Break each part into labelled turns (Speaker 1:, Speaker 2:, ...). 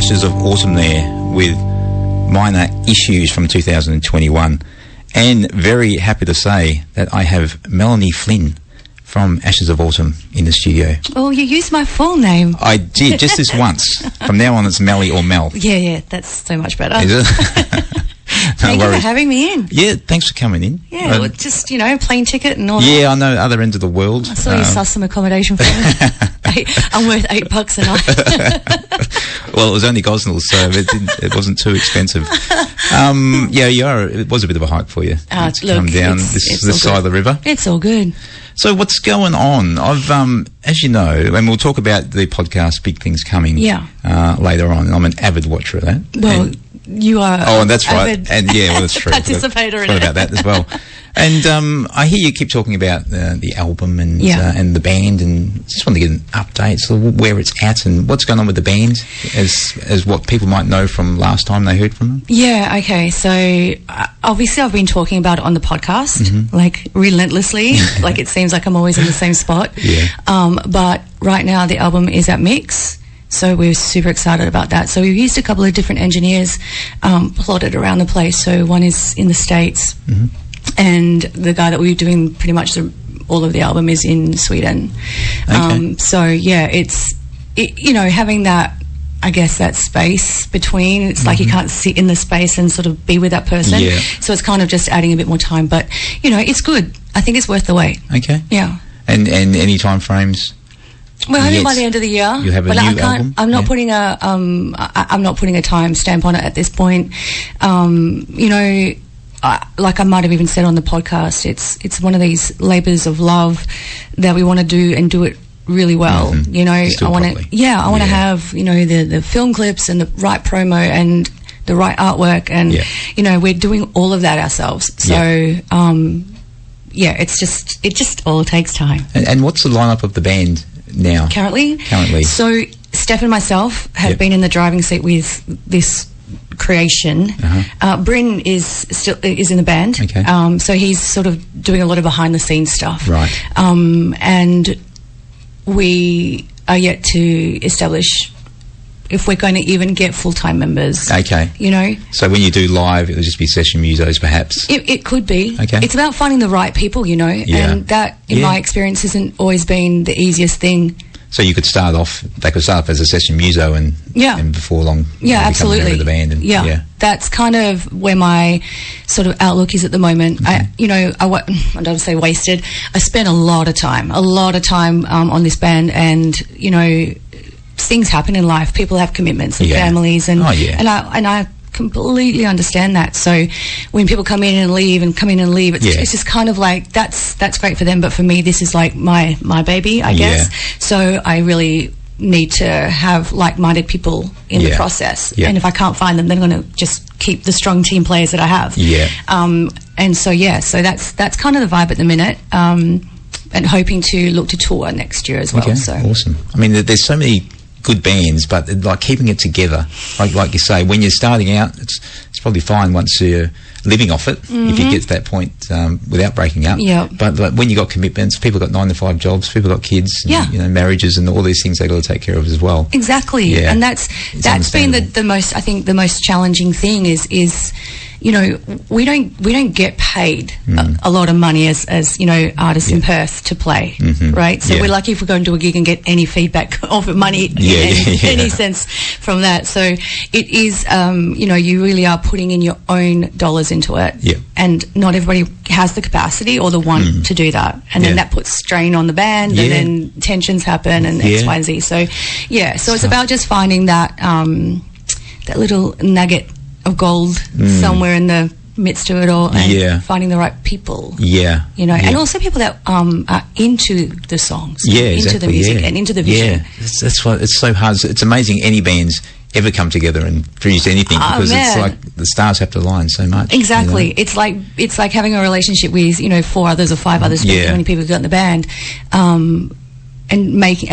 Speaker 1: Ashes of Autumn there with Minor Issues from 2021. And very happy to say that I have Melanie Flynn from Ashes of Autumn in the studio.
Speaker 2: Oh, you used my full name.
Speaker 1: I did, just this once. From now on, it's Melly or Mel.
Speaker 2: Yeah, that's so much better.
Speaker 1: Is it? No
Speaker 2: Thank
Speaker 1: worries.
Speaker 2: you for having me in.
Speaker 1: Yeah, thanks for coming in.
Speaker 2: Yeah, well, just, plane ticket and all that.
Speaker 1: Yeah, I know, other end of the world.
Speaker 2: I saw you suss some accommodation for me. I'm worth $8 a night.
Speaker 1: Well, it was only Gosnells, so it wasn't too expensive. It was a bit of a hike for you.
Speaker 2: Look,
Speaker 1: come down this side of the river.
Speaker 2: It's all good.
Speaker 1: So what's going on? I've, as you know, and we'll talk about the podcast Big Things Coming later on, and I'm an avid watcher of that.
Speaker 2: Well, you are.
Speaker 1: Oh, and that's right. And that's true.
Speaker 2: Participator in
Speaker 1: it.
Speaker 2: About
Speaker 1: that as well. And I hear you keep talking about the album and the band, and just want to get an update, so where it's at and what's going on with the band, as what people might know from last time they heard from them.
Speaker 2: Yeah, okay. So obviously I've been talking about it on the podcast, like relentlessly. Like it seems like I'm always in the same spot.
Speaker 1: Yeah.
Speaker 2: But right now the album is at mix. So we're super excited about that. So we've used a couple of different engineers plotted around the place. So one is in the States, and the guy that we're doing pretty much all of the album is in Sweden.
Speaker 1: Okay.
Speaker 2: So yeah, it's having that, I guess, that space between. It's like you can't sit in the space and sort of be with that person.
Speaker 1: Yeah.
Speaker 2: So it's kind of just adding a bit more time. But it's good. I think it's worth the wait.
Speaker 1: Okay.
Speaker 2: Yeah.
Speaker 1: And any time frames?
Speaker 2: Well, I think by the end of the year.
Speaker 1: You have a new album?
Speaker 2: I'm not putting a time stamp on it at this point. Like I might have even said on the podcast, it's one of these labours of love that we want to do and do it really well. I want to have the film clips and the right promo and the right artwork, and we're doing all of that ourselves. So it just all takes time.
Speaker 1: And what's the lineup of the band now?
Speaker 2: Currently. So Steph and myself have been in the driving seat with this creation. Bryn is in the band.
Speaker 1: Okay.
Speaker 2: So he's sort of doing a lot of behind the scenes stuff.
Speaker 1: Right.
Speaker 2: And we are yet to establish if we're going to even get full-time members.
Speaker 1: Okay. So when you do live, it'll just be session musos, perhaps?
Speaker 2: It could be.
Speaker 1: Okay.
Speaker 2: It's about finding the right people, and that, in my experience, hasn't always been the easiest thing.
Speaker 1: So they could start off as a session muso and before long
Speaker 2: absolutely,
Speaker 1: become a member of the band. And,
Speaker 2: that's kind of where my sort of outlook is at the moment. I don't say wasted. I spent a lot of time on this band, and things happen in life. People have commitments and families, and I completely understand that. So when people come in and leave, it's just kind of like that's great for them, but for me this is like my baby, I guess. So I really need to have like-minded people in the process, and if I can't find them, then I'm going to just keep the strong team players that I have. And so that's kind of the vibe at the minute, and hoping to look to tour next year as well. So
Speaker 1: awesome. I mean, there's so many good bands, but like keeping it together, like you say, when you're starting out, it's probably fine once you're living off it, if you get to that point without breaking up. But like, when you got commitments, people got 9-to-5 jobs, people got kids, and, marriages, and all these things they got to take care of as well.
Speaker 2: Exactly, and that's been the most challenging thing is we don't get paid a lot of money as artists in Perth to play, right? So we're lucky if we go and do a gig and get any feedback of money in any sense from that. So it is, you really are putting in your own dollars into it, and not everybody has the capacity or the want to do that, and then that puts strain on the band, and then tensions happen and X, Y, and Z. So so it's about just finding that that little nugget of gold somewhere in the midst of it all, and finding the right people. And also people that are into the songs, into the music, and into the vision.
Speaker 1: That's why it's so hard. It's amazing any bands ever come together and produce anything, because it's like the stars have to align so much.
Speaker 2: Exactly. It's like having a relationship with 4 others or 5 others, how many people you've got in the band, and making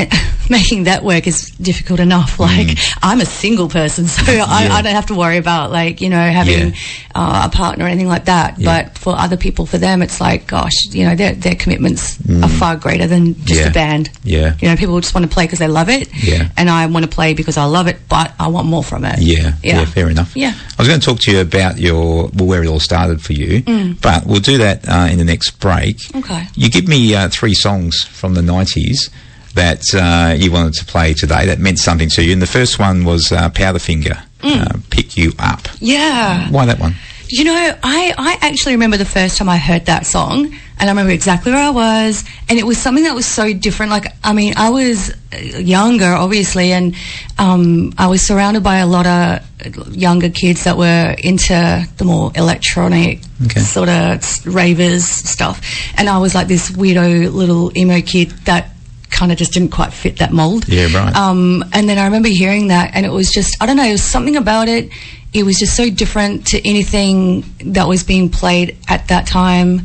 Speaker 2: making that work is difficult enough. Like, I'm a single person, so I don't have to worry about, like, you know, having a partner or anything like that. But for other people, for them, it's like, gosh, you know, their commitments are far greater than just a band. You know, people just want to play because they love it, and I want to play because I love it, but I want more from it.
Speaker 1: Yeah, fair enough. I was going to talk to you about where it all started for you, but we'll do that in the next break.
Speaker 2: Okay.
Speaker 1: You give me 3 songs from the 90s that you wanted to play today that meant something to you, and the first one was Powderfinger, Pick You Up.
Speaker 2: Yeah.
Speaker 1: Why that one?
Speaker 2: You know, I actually remember the first time I heard that song, and I remember exactly where I was, and it was something that was so different. Like, I mean, I was younger, obviously, and I was surrounded by a lot of younger kids that were into the more electronic sort of ravers stuff, and I was like this weirdo little emo kid that kind of just didn't quite fit that mold.
Speaker 1: Yeah, right.
Speaker 2: And then I remember hearing that, and it was just, I don't know, it was something about it. It was just so different to anything that was being played at that time.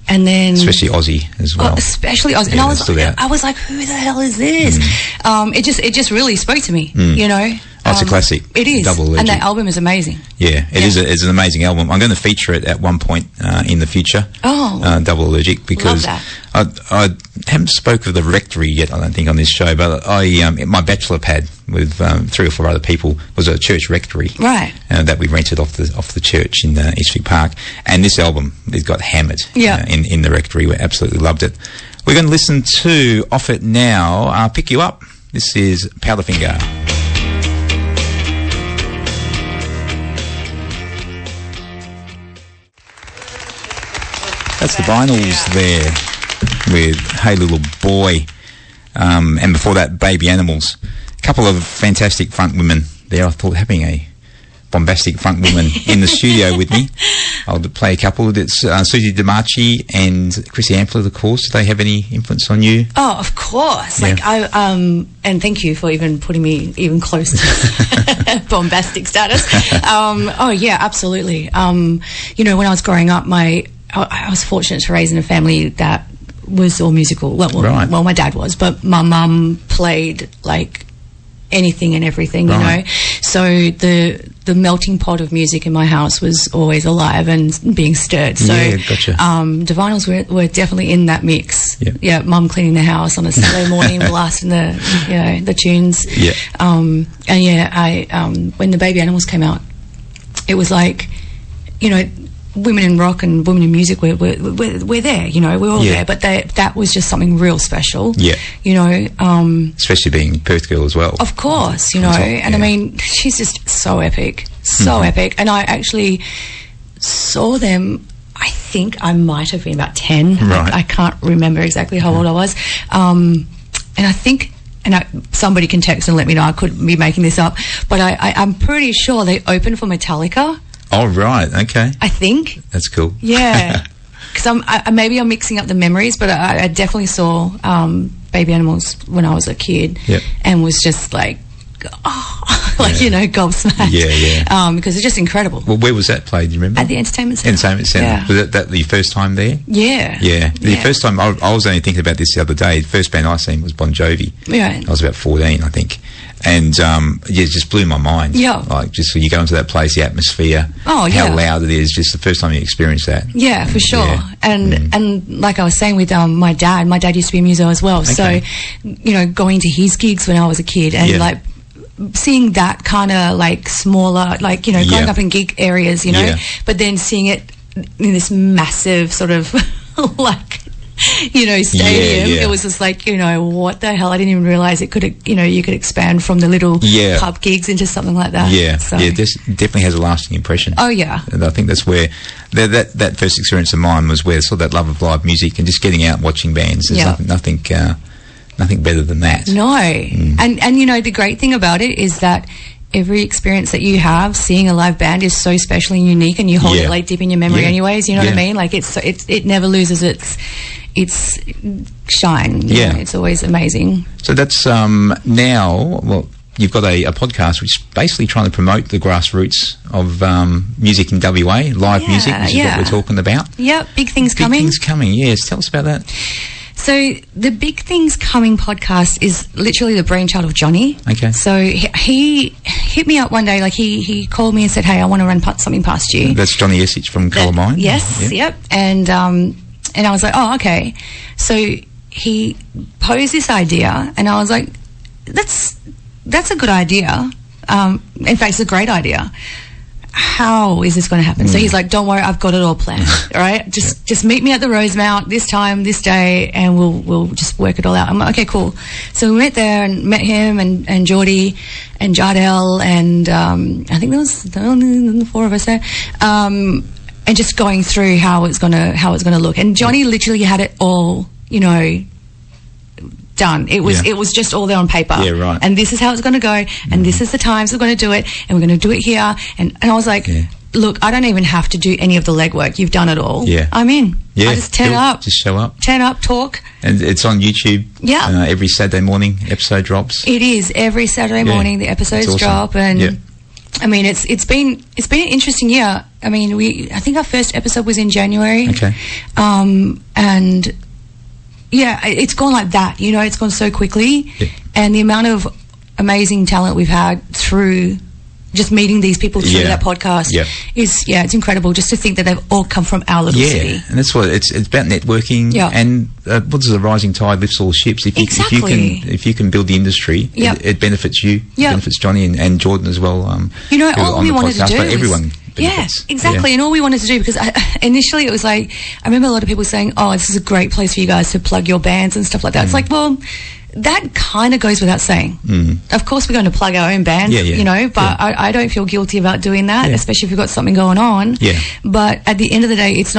Speaker 2: And then,
Speaker 1: especially Aussie as well.
Speaker 2: Especially Aussie. And I was like, who the hell is this? It just really spoke to me, you know.
Speaker 1: Oh, it's a classic.
Speaker 2: It is.
Speaker 1: Double legend.
Speaker 2: And that album is amazing.
Speaker 1: Yeah, it is. It's an amazing album. I'm going to feature it at one point in the future.
Speaker 2: Oh.
Speaker 1: Double Allergic, because I haven't spoke of the Rectory yet, I don't think, on this show, but my bachelor pad with 3 or 4 other people was a church rectory.
Speaker 2: Right.
Speaker 1: That we rented off the church in Eastwick Park. And this album, it got hammered in the Rectory. We absolutely loved it. We're going to listen to Off It Now, Pick You Up. This is Powderfinger. That's the Vinyls there with Hey Little Boy, and before that, Baby Animals. A couple of fantastic front women there. I thought having a bombastic front woman in the studio with me. I'll play a couple. It's Susie DiMarchi and Chrissy Ampler, of course. Do they have any influence on you?
Speaker 2: Oh, of course. Like, and thank you for even putting me even close to bombastic status. Oh yeah, absolutely. You know, when I was growing up, I was fortunate to raise in a family that was all musical. Well, my dad was, but my mum played like anything and everything, you know. So the melting pot of music in my house was always alive and being stirred. So
Speaker 1: gotcha.
Speaker 2: The Vinyls were definitely in that mix. Yeah, mum cleaning the house on a Saturday morning, blasting the tunes. And when the Baby Animals came out, it was like, you know, women in rock and women in music, we're there, you know, we're all there, but that was just something real special, you know.
Speaker 1: Especially being Perth girl as well.
Speaker 2: Of course, you know, and I mean, she's just so epic, epic. And I actually saw them, I think I might have been about 10. I can't remember exactly how old I was. And I think, somebody can text and let me know, I could be making this up, but I'm pretty sure they opened for Metallica.
Speaker 1: Oh, right, okay.
Speaker 2: I think.
Speaker 1: That's cool.
Speaker 2: Yeah. Because maybe I'm mixing up the memories, but I definitely saw Baby Animals when I was a kid and was just like, you know, gobsmacked. Because it's just incredible.
Speaker 1: Well, where was that played, do you remember?
Speaker 2: At the Entertainment Centre.
Speaker 1: Entertainment Centre.
Speaker 2: Yeah.
Speaker 1: Was that the first time there?
Speaker 2: Yeah.
Speaker 1: The first time, I was only thinking about this the other day, the first band I seen was Bon Jovi.
Speaker 2: Right.
Speaker 1: I was about 14, I think. And it just blew my mind.
Speaker 2: Yeah.
Speaker 1: Like, just when you go into that place, the atmosphere, how loud it is, just the first time you experience that.
Speaker 2: Yeah, for sure. Yeah. And like I was saying with my dad used to be a muso as well. Okay. So, you know, going to his gigs when I was a kid and like seeing that kind of like smaller, like, you know, growing up in gig areas, you know, but then seeing it in this massive sort of like, you know, stadium. It was just like, you know, what the hell? I didn't even realise it could, you know, you could expand from the little pub gigs into something like that. This definitely has a lasting impression. Oh yeah, and I think that's where that first experience of mine was where sort of that love of live music and just getting out and watching bands. There's nothing better than that. No, and you know, the great thing about it is that every experience that you have seeing a live band is so special and unique, and you hold it like deep in your memory anyways, you know what I mean? Like it never loses its shine. You know? It's always amazing. So that's now, well, you've got a podcast which is basically trying to promote the grassroots of music in WA, live music, which is what we're talking about. Yep, big things coming. Big things coming, yes. Tell us about that. So the Big Things Coming podcast is literally the brainchild of Johnny.
Speaker 1: Okay. So
Speaker 2: he hit me up one day, like he called me and said, "Hey, I want to run something past you."
Speaker 1: That's Johnny Esich from Colour Mine.
Speaker 2: Yes, yep. And I was like, "Oh, okay." So he posed this idea, and I was like, "That's a good idea. In fact, it's a great idea. How is this going to happen?" So he's like, "Don't worry, I've got it all planned. All right, just meet me at the Rosemount this time, this day, and we'll just work it all out." I'm like, "Okay, cool." So we went there and met him and Geordie and Jardel and I think there was the four of us there, and just going through how it's gonna look. And Johnny literally had it all, done. It was just all there on paper.
Speaker 1: Yeah, right.
Speaker 2: And this is how it's going to go, and this is the times we're going to do it, and we're going to do it here. And I was like, look, I don't even have to do any of the legwork. You've done it all.
Speaker 1: Yeah.
Speaker 2: I'm in.
Speaker 1: Yeah.
Speaker 2: I just turn up.
Speaker 1: Just show up.
Speaker 2: Turn up, talk.
Speaker 1: And it's on YouTube.
Speaker 2: Yeah.
Speaker 1: Every Saturday morning, episode drops.
Speaker 2: It is. Every Saturday morning, the episodes awesome. Drop. And I mean, it's been an interesting year. I mean, I think our first episode was in January.
Speaker 1: Okay.
Speaker 2: And yeah, it's gone like that, it's gone so quickly. Yeah. And the amount of amazing talent we've had through just meeting these people through that podcast is, it's incredible just to think that they've all come from our little city.
Speaker 1: And that's what it's about, networking. Yeah. And what does a rising tide lifts all ships? If you can build the industry, it benefits you, it benefits Johnny and Jordan as well.
Speaker 2: All we wanted to do
Speaker 1: but everyone
Speaker 2: benefits. Yeah, exactly. And all we wanted to do, because initially it was like, I remember a lot of people saying, "Oh, this is a great place for you guys to plug your bands and stuff like that." It's like, well, that kind of goes without saying. Of course we're going to plug our own band, but I don't feel guilty about doing that, especially if we've got something going on. But at the end of the day, it's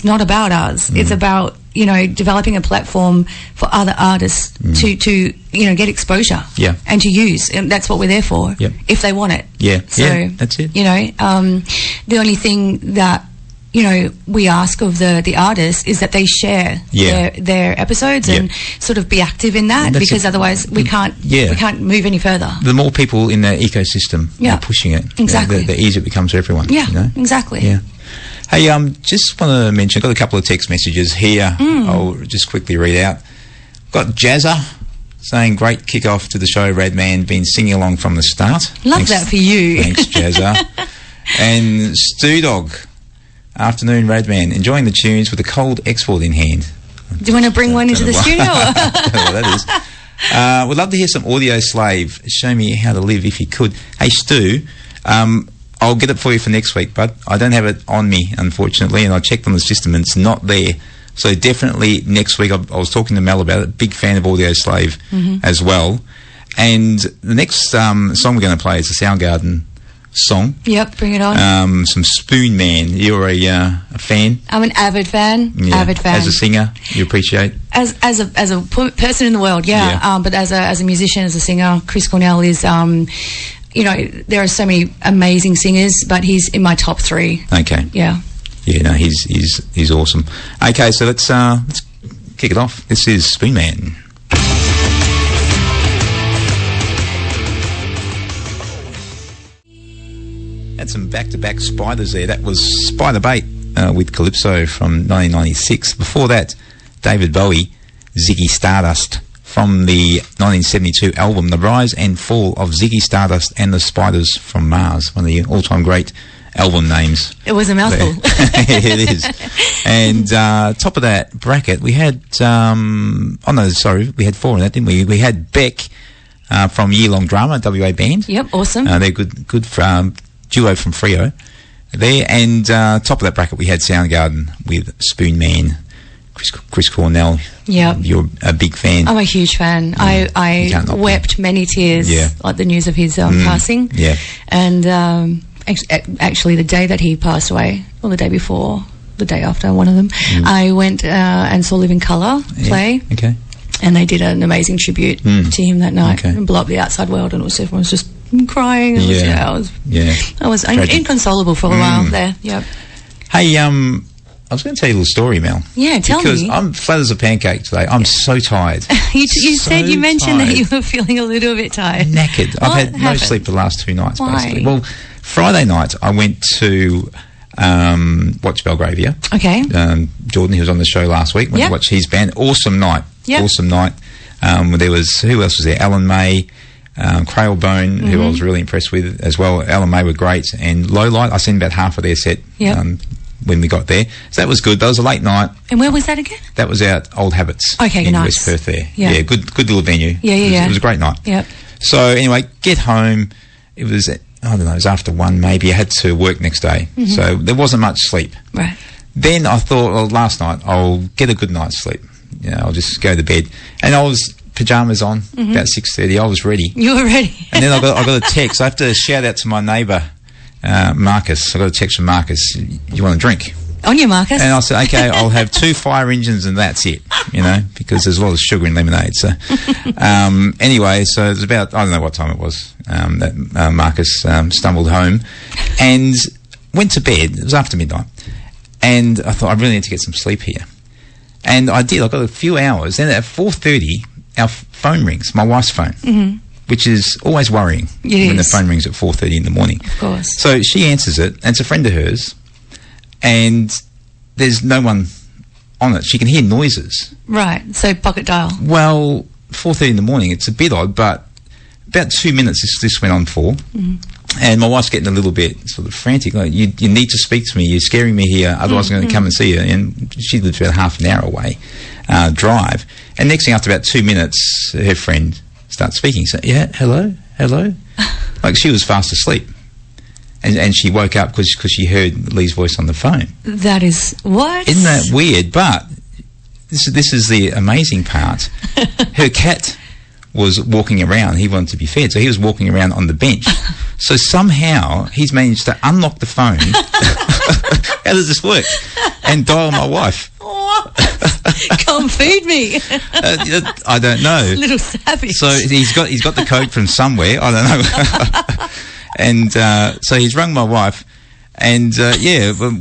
Speaker 2: not about us. It's about developing a platform for other artists to get exposure and to use, and that's what we're there for if they want it. So
Speaker 1: that's it.
Speaker 2: The only thing that we ask of the artists is that they share their episodes and sort of be active in that, because otherwise we can't move any further.
Speaker 1: The more people in the ecosystem are pushing it,
Speaker 2: exactly,
Speaker 1: the easier it becomes for everyone.
Speaker 2: Exactly.
Speaker 1: Hey, just want to mention, I've got a couple of text messages here. I'll just quickly read out. Got Jazza saying, "Great kickoff to the show, Radman. Been singing along from the start."
Speaker 2: Thanks, that for you.
Speaker 1: Thanks, Jazza. And Stu Dog, "Afternoon, Radman. Enjoying the tunes with a cold export in hand."
Speaker 2: Do you want to bring one into the studio?
Speaker 1: I don't know what that is. Would love to hear some Audio Slave. Show me how to live if you could. Hey, Stu, I'll get it for you for next week, but I don't have it on me, unfortunately, and I checked on the system and it's not there. So definitely next week. I was talking to Mel about it. Big fan of Audio Slave as well. And the next song we're going to play is the Soundgarden song.
Speaker 2: Yep, bring it on.
Speaker 1: Some Spoon Man. You're a fan?
Speaker 2: I'm an avid fan. Avid fan.
Speaker 1: As a singer, you appreciate?
Speaker 2: As a person in the world, but as a musician, as a singer, Chris Cornell is there are so many amazing singers, but he's in my top 3.
Speaker 1: Okay.
Speaker 2: Yeah.
Speaker 1: Yeah, no, he's awesome. Okay, so let's kick it off. This is Spoon Man. Had some back-to-back Spiders there. That was Spider Bait with Calypso from 1996. Before that, David Bowie, Ziggy Stardust from the 1972 album The Rise and Fall of Ziggy Stardust and the Spiders from Mars. One of the all-time great album names.
Speaker 2: It was a mouthful.
Speaker 1: It is. And top of that bracket, we had... we had 4 in that, didn't we? We had Beck from Year Long Drama, WA band.
Speaker 2: Yep, awesome.
Speaker 1: They're good duo from Freo there. And top of that bracket, we had Soundgarden with Spoon Man, Chris Cornell.
Speaker 2: Yeah,
Speaker 1: you're a big fan.
Speaker 2: I'm a huge fan. I wept many tears at the news of his passing.
Speaker 1: Yeah,
Speaker 2: and actually the day that he passed away, or the day before, the day after, one of them, I went and saw Living Colour play.
Speaker 1: Okay.
Speaker 2: And they did an amazing tribute to him that night and blew up the outside world, and everyone was just crying. I was inconsolable for a while there. Yep.
Speaker 1: Hey, I was going to tell you a little story, Mel.
Speaker 2: Yeah, tell me.
Speaker 1: Because I'm flat as a pancake today. I'm so tired.
Speaker 2: You mentioned that you were feeling a little bit tired.
Speaker 1: Knackered. I've had no sleep for the last 2 nights, basically. Well, Friday night I went to watch Belgravia.
Speaker 2: Okay.
Speaker 1: Jordan, he was on the show last week. Went to watch his band. Awesome night.
Speaker 2: Yep.
Speaker 1: Awesome night. There was, who else was there? Alan May, Crailbone, who I was really impressed with as well. Alan May were great. And Low Light, I seen about half of their set when we got there. So that was good. That was a late night.
Speaker 2: And where was that again?
Speaker 1: That was out Old Habits.
Speaker 2: Okay,
Speaker 1: in
Speaker 2: nice.
Speaker 1: West Perth there.
Speaker 2: Yeah,
Speaker 1: good little venue.
Speaker 2: It
Speaker 1: was a great night.
Speaker 2: Yep.
Speaker 1: So anyway, get home. It was, I don't know, it was after 1 maybe. I had to work next day. So there wasn't much sleep.
Speaker 2: Right.
Speaker 1: Then I thought, well, last night I'll get a good night's sleep. I'll just go to bed. And I was pyjamas on about 6:30. I was ready.
Speaker 2: You were ready.
Speaker 1: And then I got a text. I have to shout out to my neighbour, Marcus. I got a text from Marcus. You want a drink?
Speaker 2: On you, Marcus.
Speaker 1: And I said, okay, I'll have 2 fire engines and that's it, because there's a lot of sugar in lemonade. So anyway, so it was about, I don't know what time it was, that Marcus stumbled home and went to bed. It was after midnight. And I thought, I really need to get some sleep here. And I did. I got a few hours. Then at 4:30, our phone rings, my wife's phone, which is always worrying when the phone rings at 4:30 in the morning.
Speaker 2: Of course.
Speaker 1: So she answers it, and it's a friend of hers. And there's no one on it. She can hear noises.
Speaker 2: Right, so pocket dial.
Speaker 1: Well, 4:30 in the morning, it's a bit odd, but about 2 minutes this went on for. And my wife's getting a little bit sort of frantic. Like, you need to speak to me. You're scaring me here. Otherwise, I'm going to come and see you. And she lives about half an hour away, drive. And next thing, after about 2 minutes, her friend starts speaking. So, yeah, hello. Like she was fast asleep. And she woke up because she heard Lee's voice on the phone.
Speaker 2: That is what?
Speaker 1: Isn't that weird? But this is the amazing part. Her cat was walking around. He wanted to be fed, so he was walking around on the bench. So somehow he's managed to unlock the phone. How does this work? And dial my wife.
Speaker 2: What? Come feed me.
Speaker 1: I don't know.
Speaker 2: Little savage.
Speaker 1: So he's got the code from somewhere. I don't know. And so he's rung my wife, and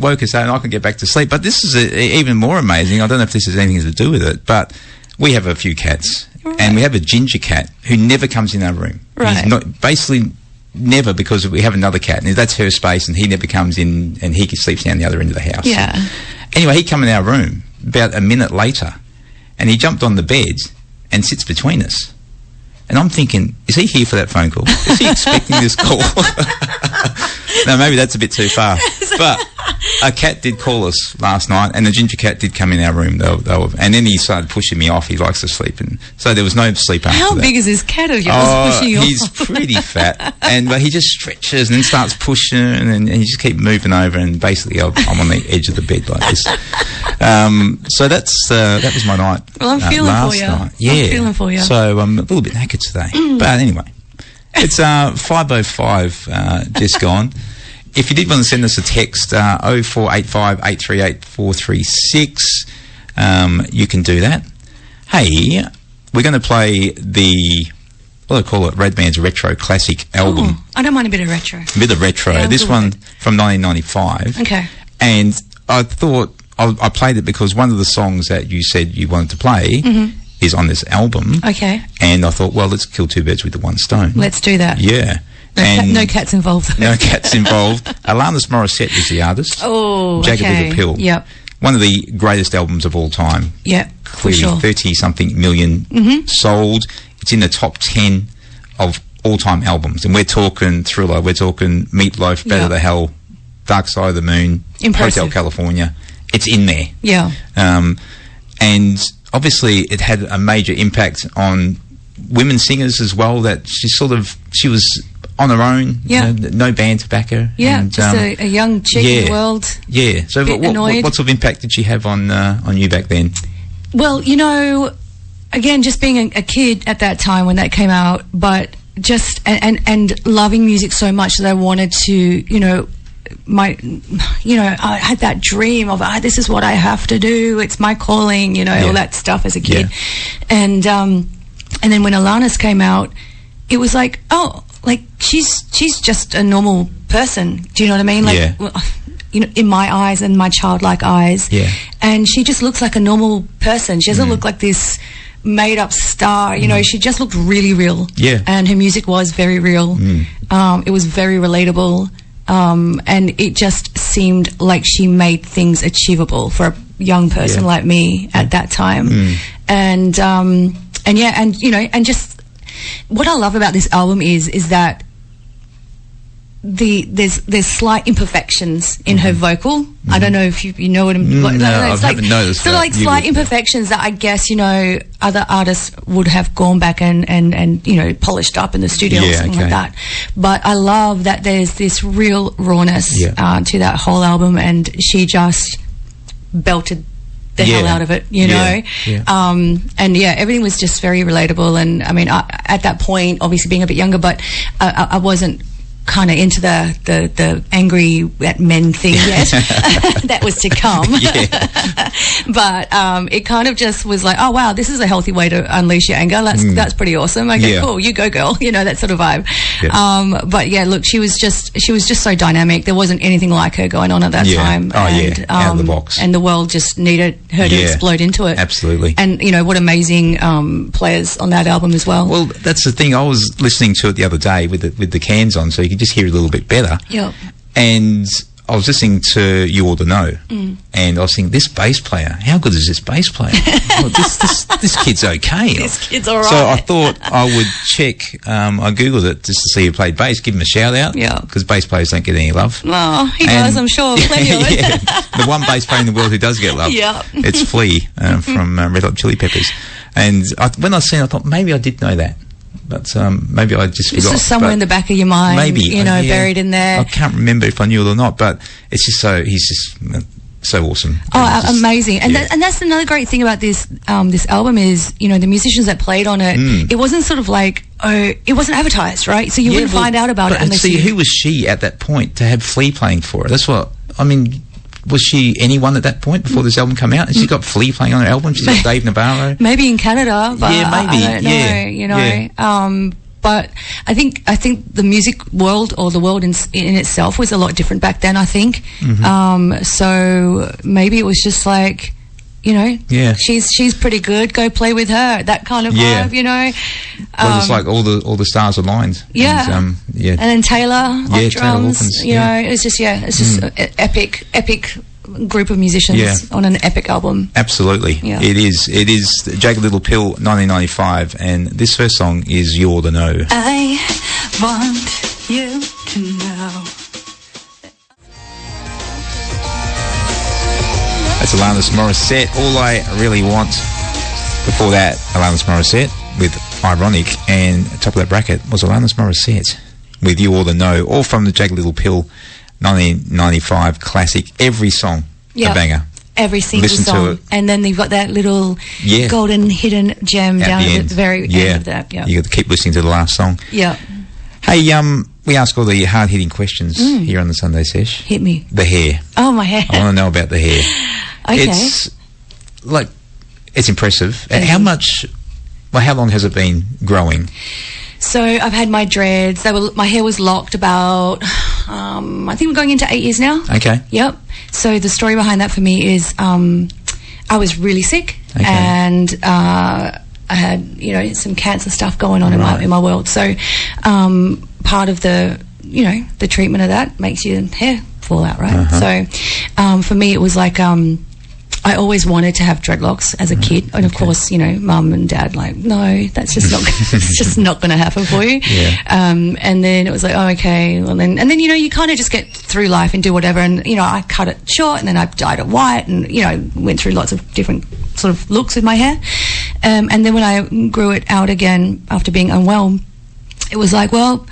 Speaker 1: woke us out, and I can get back to sleep. But this is even more amazing. I don't know if this has anything to do with it, but we have a few cats, and we have a ginger cat who never comes in our room.
Speaker 2: Right.
Speaker 1: He's not, basically never, because we have another cat, and that's her space, and he never comes in, and he sleeps down the other end of the house.
Speaker 2: Yeah.
Speaker 1: Anyway, he come in our room about a minute later, and he jumped on the bed and sits between us. And I'm thinking, is he here for that phone call? Is he expecting this call? No, maybe that's a bit too far. But a cat did call us last night, and the ginger cat did come in our room. And then he started pushing me off. He likes to sleep, and so there was no sleep after that.
Speaker 2: How big is this cat of yours pushing you off?
Speaker 1: He's pretty fat, but he just stretches and then starts pushing, and you just keep moving over, and basically I'm on the edge of the bed like this. So that was my night.
Speaker 2: Well, I'm feeling for you.
Speaker 1: Night. Yeah,
Speaker 2: I'm feeling for you.
Speaker 1: So I'm a little bit knackered today, but anyway, it's 5:05 just gone. If you did want to send us a text, 0485 838 436, you can do that. Hey, we're going to play what do I call it, Radman's retro classic album.
Speaker 2: I don't mind a bit of retro.
Speaker 1: A bit of retro. Yeah, this one from 1995.
Speaker 2: Okay.
Speaker 1: And I thought I played it because one of the songs that you said you wanted to play is on this album.
Speaker 2: Okay.
Speaker 1: And I thought, well, let's kill two birds with the one stone.
Speaker 2: Let's do that.
Speaker 1: Yeah.
Speaker 2: No cats involved.
Speaker 1: No cats involved. Alanis Morissette is the artist.
Speaker 2: Oh,
Speaker 1: Jagged Little Pill.
Speaker 2: Yep.
Speaker 1: One of the greatest albums of all time.
Speaker 2: Yep,
Speaker 1: Clearly,
Speaker 2: for sure.
Speaker 1: 30-something million sold. It's in the top 10 of all-time albums. And we're talking Thriller, we're talking Meatloaf, Better the Hell, Dark Side of the Moon,
Speaker 2: Impressive.
Speaker 1: Hotel California. It's in there.
Speaker 2: Yeah.
Speaker 1: And obviously it had a major impact on women singers as well, that she was on her own, no band to back her.
Speaker 2: Yeah,
Speaker 1: and,
Speaker 2: just a young chick in the world.
Speaker 1: Yeah. So what sort of impact did she have on you back then?
Speaker 2: Well, again, just being a kid at that time when that came out, but just and loving music so much that I wanted to, I had that dream of this is what I have to do. It's my calling, all that stuff as a kid. Yeah. And then when Alanis came out, it was like, she's just a normal person. Do you know what I mean? In my eyes and my childlike eyes. Yeah. And she just looks like a normal person. She doesn't look like this made-up star. She just looked really real. Yeah. And her music was very real. It was very relatable. and it just seemed like she made things achievable for a young person like me at that time. And you know, and just what I love about this album is that there's slight imperfections in her vocal. I don't know if you know what I'm like.
Speaker 1: No, I haven't noticed.
Speaker 2: So like slight imperfections that I guess, you know, other artists would have gone back and you know, polished up in the studio or something like that. But I love that there's this real rawness to that whole album, and she just belted the hell out of it, you know. And everything was just very relatable. And I mean, at that point, obviously being a bit younger, but I wasn't kind of into the angry at men thing yet. That was to come. But it kind of just was like, oh wow, this is a healthy way to unleash your anger. That's pretty awesome. Okay, cool, you go girl, you know, that sort of vibe. But yeah, look, she was just so dynamic. There wasn't anything like her going on at that time.
Speaker 1: Out of the box.
Speaker 2: And the world just needed her to explode into it.
Speaker 1: Absolutely.
Speaker 2: And you know, what amazing players on that album as well.
Speaker 1: Well, that's the thing. I was listening to it the other day with the cans on, so you could just hear it a little bit better. And I was listening to You Ought to Know, and I was thinking, this bass player, how good is this bass player? this kid's okay.
Speaker 2: This kid's all right.
Speaker 1: So I thought I would check. I googled it just to see who played bass, give him a shout out. Because bass players don't get any love.
Speaker 2: Oh, he does, I'm sure. Plenty of it.
Speaker 1: The one bass player in the world who does get love. It's Flea from Red Hot Chili Peppers. And when I seen it, I thought maybe I did know that. But maybe I just forgot.
Speaker 2: It's just somewhere in the back of your mind,
Speaker 1: maybe,
Speaker 2: you know, buried in there.
Speaker 1: I can't remember if I knew it or not, but it's just he's just so awesome.
Speaker 2: Oh, amazing. And that's another great thing about this album is, you know, the musicians that played on it, it wasn't sort of like, it wasn't advertised, right? So you wouldn't find out about it unless
Speaker 1: who was she at that point to have Flea playing for her? That's what, I mean, was she anyone at that point before this album came out? And she's got Flea playing on her album. She's got Dave Navarro.
Speaker 2: Maybe in Canada, but
Speaker 1: maybe.
Speaker 2: I don't know, you know. But I think the music world, or the world in itself, was a lot different back then, I think. So maybe it was just like, you know, she's pretty good, go play with her, that kind of vibe, you know.
Speaker 1: Well, it's like all the stars aligned. And
Speaker 2: then Taylor on drums,
Speaker 1: Taylor Hawkins,
Speaker 2: you know, it's just an epic group of musicians on an epic album.
Speaker 1: Absolutely. It is Jagged Little Pill, 1995, and this first song is You Ought to Know.
Speaker 3: I want you to know.
Speaker 1: That's Alanis Morissette, All I Really Want. Before that, Alanis Morissette with Ironic, and top of that bracket was Alanis Morissette with You Ought to Know, all from the Jagged Little Pill 1995 classic. Every song a banger.
Speaker 2: Every single song. And then they've got that little golden hidden gem down at the very end of that.
Speaker 1: You got to keep listening to the last song. Hey, we ask all the hard-hitting questions here on the Sunday Sesh.
Speaker 2: Hit me.
Speaker 1: The hair.
Speaker 2: Oh, my hair.
Speaker 1: I want to know about the hair.
Speaker 2: Okay.
Speaker 1: It's impressive. How long has it been growing?
Speaker 2: So I've had my dreads. My hair was locked about, I think we're going into 8 years now.
Speaker 1: Okay.
Speaker 2: Yep. So the story behind that for me is I was really sick, and I had, you know, some cancer stuff going on in my world. So part of the treatment of that makes your hair fall out, right? So for me it was like I always wanted to have dreadlocks as a kid, and of course, you know, mum and dad like, no, that's just not it's just not going to happen for you. And then it was like, oh, okay, well, and then you know, you kind of just get through life and do whatever. And you know, I cut it short, and then I dyed it white, and you know, went through lots of different sort of looks with my hair. And then when I grew it out again after being unwell, it was like, well,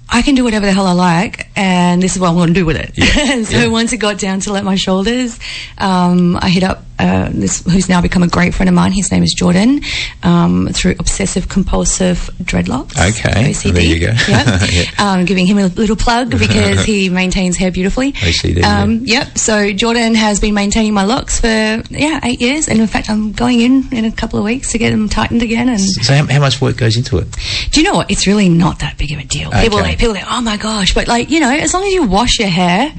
Speaker 2: I can do whatever the hell I like, and this is what I'm going to do with it. So once it got down to like my shoulders, I hit up this, who's now become a great friend of mine. His name is Jordan, through Obsessive Compulsive Dreadlocks.
Speaker 1: Okay,
Speaker 2: OCD.
Speaker 1: There you go.
Speaker 2: Giving him a little plug because he maintains hair beautifully.
Speaker 1: OCD.
Speaker 2: So Jordan has been maintaining my locks for 8 years, and in fact I'm going in a couple of weeks to get them tightened again. And
Speaker 1: so how much work goes into it?
Speaker 2: Do you know what? It's really not that big of a deal. People are like, oh my gosh, but like, you know, as long as you wash your hair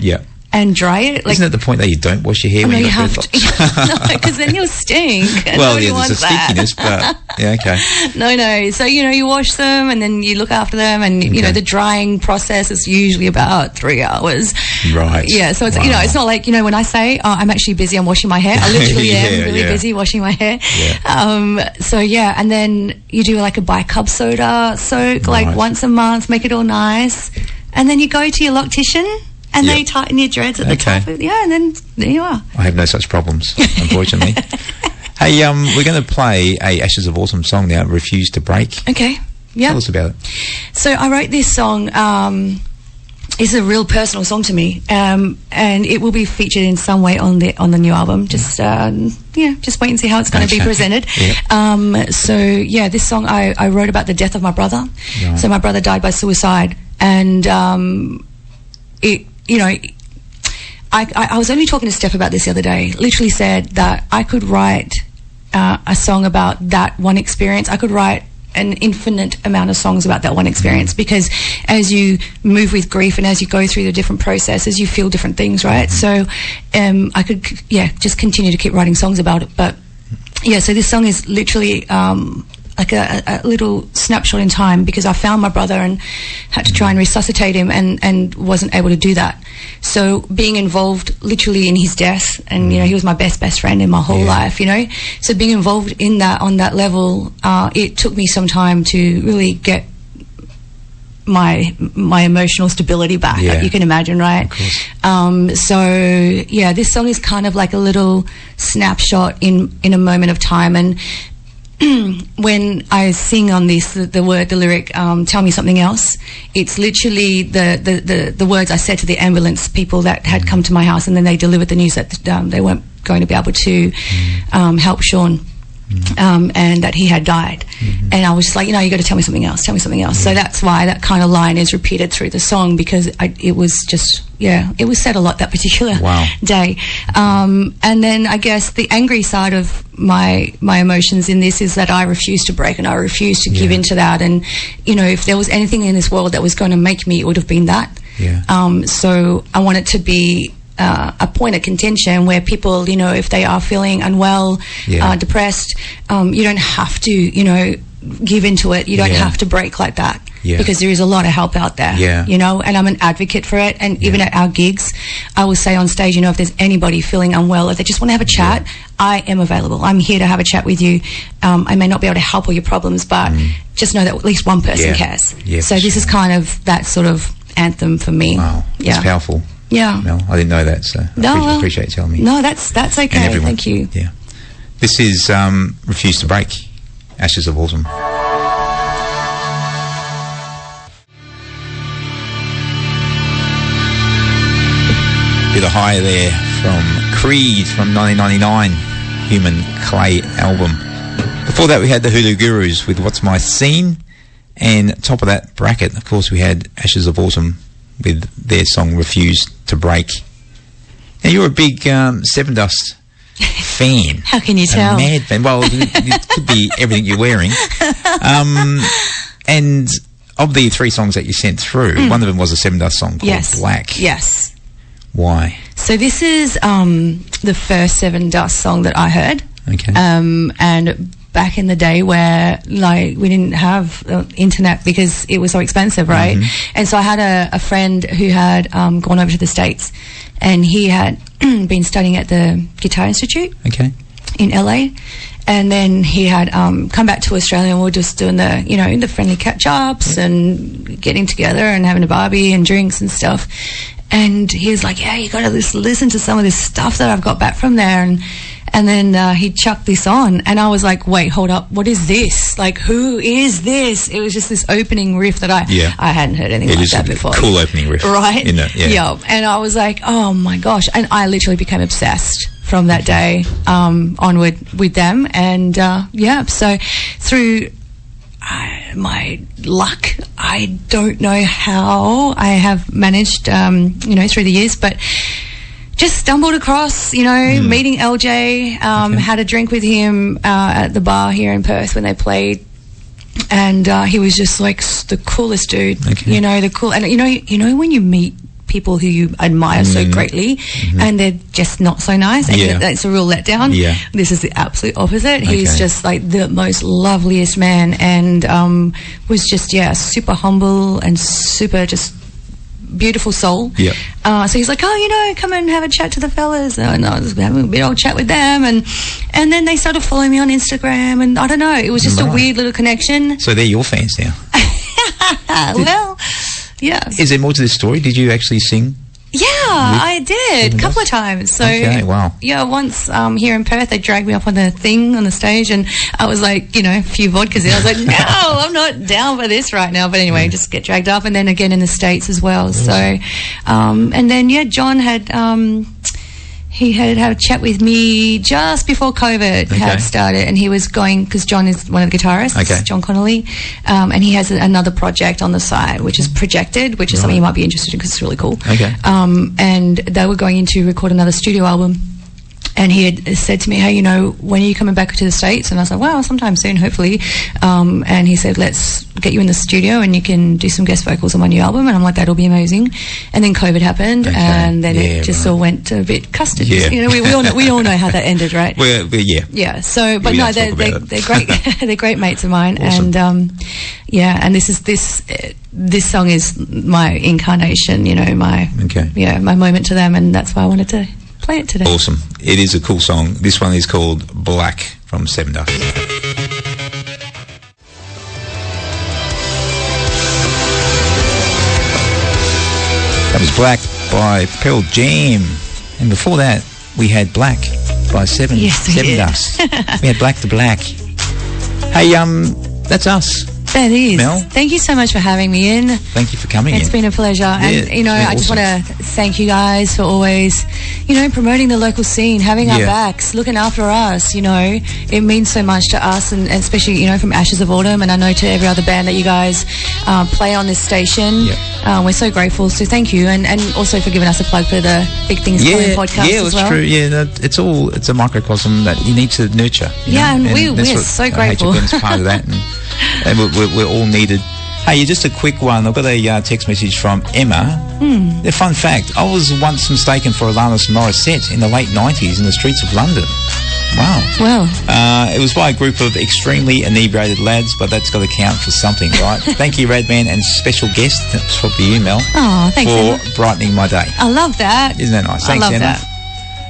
Speaker 2: and dry it.
Speaker 1: Isn't it the point that you don't wash your hair when
Speaker 2: you
Speaker 1: have
Speaker 2: to? No, because then you'll stink.
Speaker 1: Well, yeah, there's a stinkiness, but yeah, okay.
Speaker 2: No. So, you wash them and then you look after them, and, the drying process is usually about 3 hours.
Speaker 1: Right.
Speaker 2: Yeah, so it's, it's not like, when I say, I'm actually busy, I'm washing my hair, I literally am really busy washing my hair. Yeah. And then you do like a bicarb soda soak, like once a month, make it all nice. And then you go to your loctician and they tighten your dreads at the top. And then there you are.
Speaker 1: I have no such problems, unfortunately. Hey, we're going to play a Ashes of Autumn song now, Refuse to Break.
Speaker 2: Okay, yeah.
Speaker 1: Tell us about it.
Speaker 2: So I wrote this song. It's a real personal song to me, and it will be featured in some way on the new album. Just just wait and see how it's going to be presented. This song I wrote about the death of my brother. Right. So my brother died by suicide, and I was only talking to Steph about this the other day. Literally said that I could write a song about that one experience. I could write an infinite amount of songs about that one experience, because as you move with grief and as you go through the different processes, you feel different things, right? So I could just continue to keep writing songs about it. But so this song is literally like a little snapshot in time, because I found my brother and had to try and resuscitate him and wasn't able to do that. So being involved literally in his death, and he was my best friend in my whole life, so being involved in that on that level, it took me some time to really get my emotional stability back, like you can imagine, right?
Speaker 1: Of course.
Speaker 2: This song is kind of like a little snapshot in a moment of time. And when I sing on this, the lyric, tell me something else, it's literally the words I said to the ambulance people that had come to my house, and then they delivered the news that they weren't going to be able to help Sean, and that he had died. And I was just like, you got to tell me something else. So that's why that kind of line is repeated through the song, because it was just, it was said a lot that particular day. And then I guess the angry side of my emotions in this is that I refuse to break, and I refuse to give into that. And, if there was anything in this world that was going to make me, it would have been that. So I want it to be a point of contention where people, if they are feeling unwell, depressed, you don't have to, give into it. You don't have to break like that, because there is a lot of help out there, and I'm an advocate for it. And even at our gigs, I will say on stage, if there's anybody feeling unwell, if they just want to have a chat, I am available. I'm here to have a chat with you. I may not be able to help all your problems, but just know that at least one person cares. So this is kind of that sort of anthem for me.
Speaker 1: Wow, that's powerful.
Speaker 2: Yeah.
Speaker 1: Mel, I didn't know that, so I appreciate you telling me.
Speaker 2: No, that's okay. Thank you.
Speaker 1: Yeah. This is Refuse to Break, Ashes of Autumn. Bit of high there from Creed from 1999, Human Clay album. Before that we had the Hoodoo Gurus with What's My Scene, and top of that bracket, of course, we had Ashes of Autumn with their song Refuse to Break. Now, you're a big Seven Dust fan.
Speaker 2: How can you tell?
Speaker 1: A mad fan. Well, it could be everything you're wearing. And of the 3 songs that you sent through, one of them was a Seven Dust song called Black.
Speaker 2: Yes.
Speaker 1: Why?
Speaker 2: So this is the first Seven Dust song that I heard.
Speaker 1: Okay.
Speaker 2: And back in the day where we didn't have internet because it was so expensive, right? And so I had a friend who had gone over to the States, and he had been studying at the Guitar Institute in LA, and then he had come back to Australia, and we were just doing the friendly catch-ups and getting together and having a barbie and drinks and stuff. And he was like, you got to listen to some of this stuff that I've got back from there. And then he chucked this on, and I was like, wait, hold up, what is this? Like, who is this? It was just this opening riff that I hadn't heard anything like that before.
Speaker 1: Cool opening riff.
Speaker 2: Right? Yeah. And I was like, oh my gosh. And I literally became obsessed from that day onward with them. And so through my luck, I don't know how I have managed, through the years, but just stumbled across, meeting LJ, had a drink with him at the bar here in Perth when they played, and he was just like the coolest dude, and when you meet people who you admire so greatly, and they're just not so nice, and that's a real letdown.
Speaker 1: Yeah.
Speaker 2: This is the absolute opposite. He's just like the most loveliest man, and was just super humble and super just beautiful soul.
Speaker 1: Yeah.
Speaker 2: So he's like, come and have a chat to the fellas. And I was having a big old chat with them, and then they started following me on Instagram, and I don't know, it was just a weird little connection.
Speaker 1: So they're your fans now.
Speaker 2: Well, yeah.
Speaker 1: Is there more to this story? Did you actually sing?
Speaker 2: Yeah, I did a couple of times. So
Speaker 1: wow.
Speaker 2: Yeah, once here in Perth, they dragged me up on the stage, and I was like, a few vodkas in. I was like, no, I'm not down for this right now. But anyway, just get dragged up, and then again in the States as well. So, and then John had. He had a chat with me just before COVID had started, and he was going, because John is one of the guitarists, John Connolly, and he has another project on the side, which is Projected, which is something you might be interested in because it's really cool. And they were going in to record another studio album. And he had said to me, hey, when are you coming back to the States? And I was like, well, sometime soon, hopefully. And he said, let's get you in the studio and you can do some guest vocals on my new album. And I'm like, that'll be amazing. And then COVID happened, and then it just all went a bit custard.
Speaker 1: Yeah.
Speaker 2: We all know how that ended, right?
Speaker 1: Well, yeah.
Speaker 2: Yeah. So, but no, they're great. They're great mates of mine.
Speaker 1: Awesome.
Speaker 2: And this song is my incarnation. My moment to them, and that's why I wanted to play it today.
Speaker 1: Awesome. It is a cool song. This one is called Black from Seven Dust. That was Black by Pearl Jam. And before that, we had Black by Seven Dust. We had Black to Black. Hey, that's us.
Speaker 2: That is.
Speaker 1: Mel?
Speaker 2: Thank you so much for having me in.
Speaker 1: Thank you for coming in.
Speaker 2: It's been a pleasure. And, I just want to thank you guys for always, promoting the local scene, having our backs, looking after us, It means so much to us, and especially, from Ashes of Autumn, and I know to every other band that you guys play on this station. We're so grateful. So thank you. And also for giving us a plug for the Big Things Coming podcast as well.
Speaker 1: Yeah, it's true. It's a microcosm that you need to nurture.
Speaker 2: And we're so grateful.
Speaker 1: HFM's part of that. And we're all needed. Hey, just a quick one. I've got a text message from Emma. A fun fact, I was once mistaken for Alanis Morissette in the late 90s in the streets of London. Wow. It was by a group of extremely inebriated lads, but that's got to count for something, right? Thank you, Radman, and special guest, that's probably you, Mel,
Speaker 2: thanks,
Speaker 1: for
Speaker 2: Emma.
Speaker 1: Brightening my day.
Speaker 2: I love that.
Speaker 1: Isn't that nice? Thanks,
Speaker 2: I love
Speaker 1: Emma.
Speaker 2: that.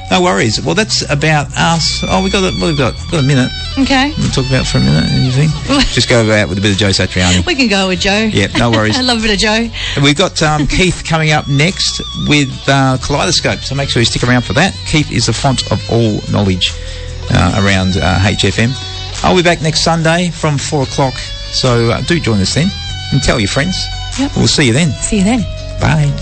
Speaker 1: No worries. Well, that's about us. Oh, we've got a minute.
Speaker 2: Okay.
Speaker 1: We'll talk about it for a minute, anything? Just go out with a bit of Joe Satriani.
Speaker 2: We can go with Joe.
Speaker 1: Yeah, no worries.
Speaker 2: I love a bit of Joe.
Speaker 1: And we've got Keith coming up next with Kaleidoscope, so make sure you stick around for that. Keith is the font of all knowledge around HFM. I'll be back next Sunday from 4 o'clock, so do join us then and tell your friends.
Speaker 2: Yep.
Speaker 1: We'll see you then.
Speaker 2: See you then.
Speaker 1: Bye.